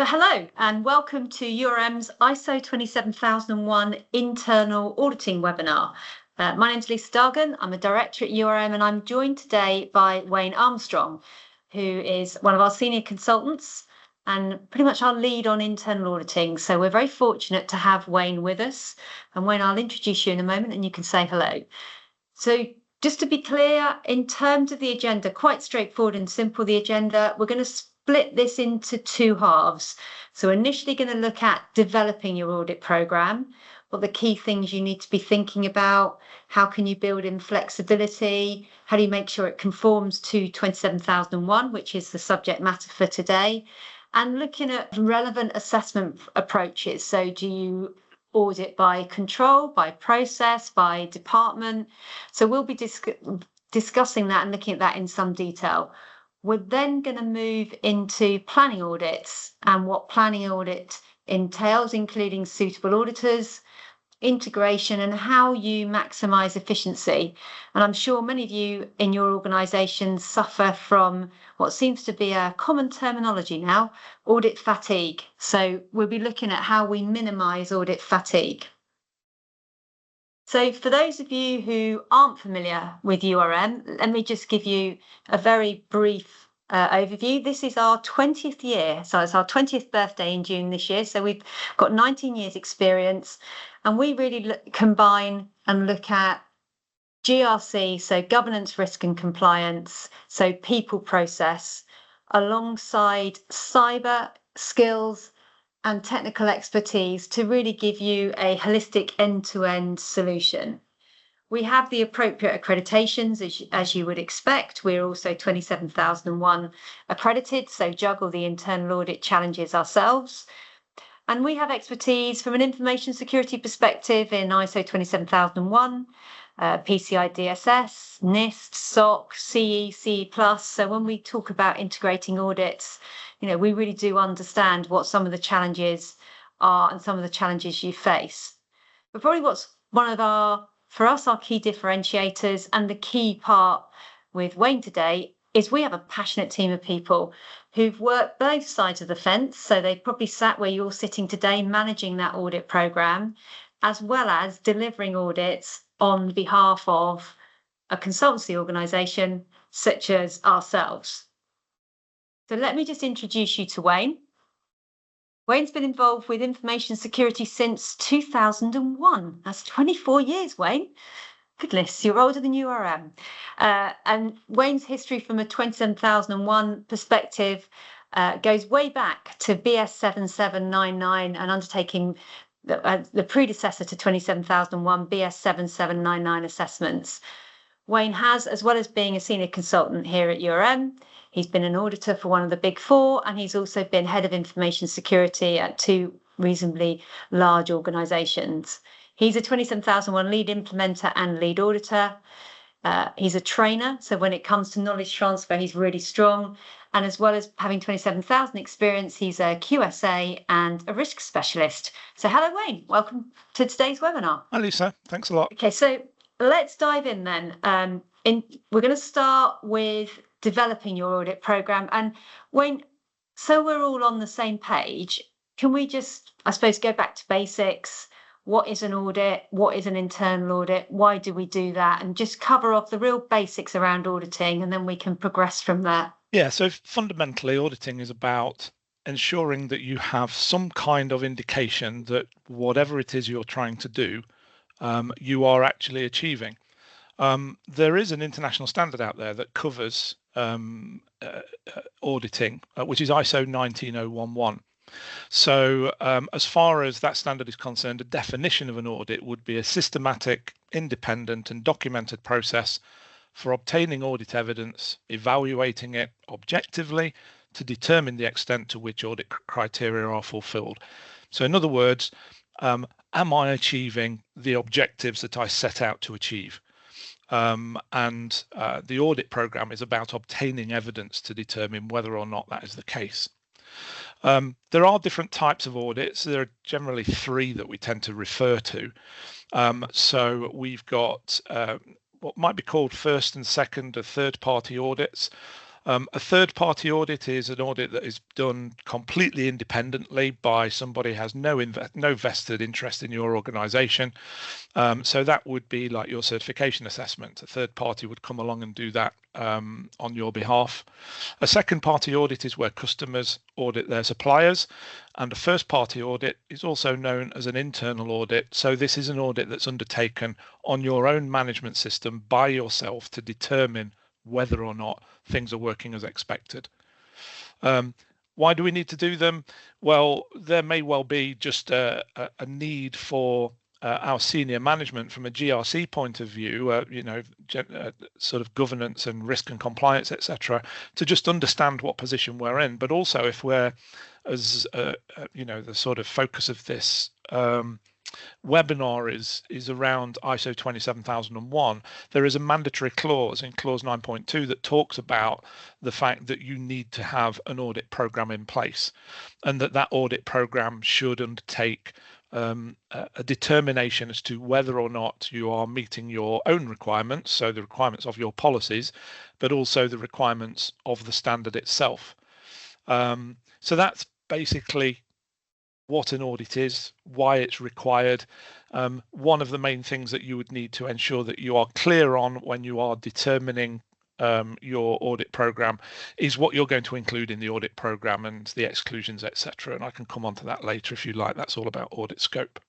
So hello and welcome to URM's ISO 27001 Internal Auditing webinar. My name's Lisa Dargan, I'm a director at URM and I'm joined today by Wayne Armstrong, who is one of our senior consultants and pretty much our lead on internal auditing. So we're very fortunate to have Wayne with us. And Wayne, I'll introduce you in a moment and you can say hello. So just to be clear, in terms of the agenda, quite straightforward and simple, the agenda, we're going to split this into two halves. So initially going to look at developing your audit program, what the key things you need to be thinking about, how can you build in flexibility, how do you make sure it conforms to 27001, which is the subject matter for today, and looking at relevant assessment approaches. So do you audit by control, by process, by department? So we'll be discussing that and looking at that in some detail. We're then going to move into planning audits and what planning audit entails, including suitable auditors, integration, and how you maximise efficiency. And I'm sure many of you in your organisations suffer from what seems to be a common terminology now, audit fatigue. So we'll be looking at how we minimise audit fatigue. So for those of you who aren't familiar with URM, let me just give you a very brief overview. This is our 20th year, so it's our 20th birthday in June this year. So we've got 19 years experience and we really combine and look at GRC, so governance, risk and compliance, so people process, alongside cyber skills and technical expertise to really give you a holistic end-to-end solution. We have the appropriate accreditations, as you would expect. We're also 27001 accredited, so juggle the internal audit challenges ourselves. And we have expertise from an information security perspective in ISO 27001, PCI DSS, NIST, SOC, CE, CE+. So when we talk about integrating audits, we really do understand what some of the challenges are and some of the challenges you face. But probably what's one of our key differentiators and the key part with Wayne today is we have a passionate team of people who've worked both sides of the fence. So they've probably sat where you're sitting today, managing that audit program, as well as delivering audits on behalf of a consultancy organisation such as ourselves. So let me just introduce you to Wayne. Wayne's been involved with information security since 2001. That's 24 years, Wayne. Goodness, you're older than URM. And Wayne's history from a 27001 perspective goes way back to BS 7799 and undertaking the predecessor to 27001, BS 7799 assessments. Wayne has, as well as being a senior consultant here at URM, he's been an auditor for one of the big four, and he's also been head of information security at two reasonably large organisations. He's a 27001 lead implementer and lead auditor. He's a trainer, so when it comes to knowledge transfer, he's really strong. And as well as having 27,000 experience, he's a QSA and a risk specialist. So hello, Wayne. Welcome to today's webinar. Hi, Lisa. Thanks a lot. Okay, so let's dive in then. We're going to start with developing your audit program. And Wayne, so we're all on the same page, can we just, I suppose, go back to basics? What is an audit? What is an internal audit? Why do we do that? And just cover off the real basics around auditing, and then we can progress from there. Yeah, so fundamentally, auditing is about ensuring that you have some kind of indication that whatever it is you're trying to do, you are actually achieving. There is an international standard out there that covers auditing, which is ISO 19011. So as far as that standard is concerned, a definition of an audit would be a systematic, independent and documented process for obtaining audit evidence, evaluating it objectively to determine the extent to which audit criteria are fulfilled. So in other words, am I achieving the objectives that I set out to achieve? And the audit program is about obtaining evidence to determine whether or not that is the case. There are different types of audits. There are generally three that we tend to refer to. So we've got what might be called first and second or third party audits. A third-party audit is an audit that is done completely independently by somebody who has no vested interest in your organization. So that would be like your certification assessment. A third party would come along and do that on your behalf. A second-party audit is where customers audit their suppliers, and a first-party audit is also known as an internal audit. So this is an audit that's undertaken on your own management system by yourself to determine whether or not things are working as expected. Why do we need to do them? Well, there may well be just a need for our senior management from a GRC point of view, sort of governance and risk and compliance, etc., to just understand what position we're in. But also, if we're, as the sort of focus of this webinar is around ISO 27001, there is a mandatory clause in clause 9.2 that talks about the fact that you need to have an audit program in place, and that audit program should undertake a determination as to whether or not you are meeting your own requirements, so the requirements of your policies, but also the requirements of the standard itself. So that's basically what an audit is, why it's required. One of the main things that you would need to ensure that you are clear on when you are determining your audit program is what you're going to include in the audit program and the exclusions, etc. And I can come on to that later if you like. That's all about audit scope.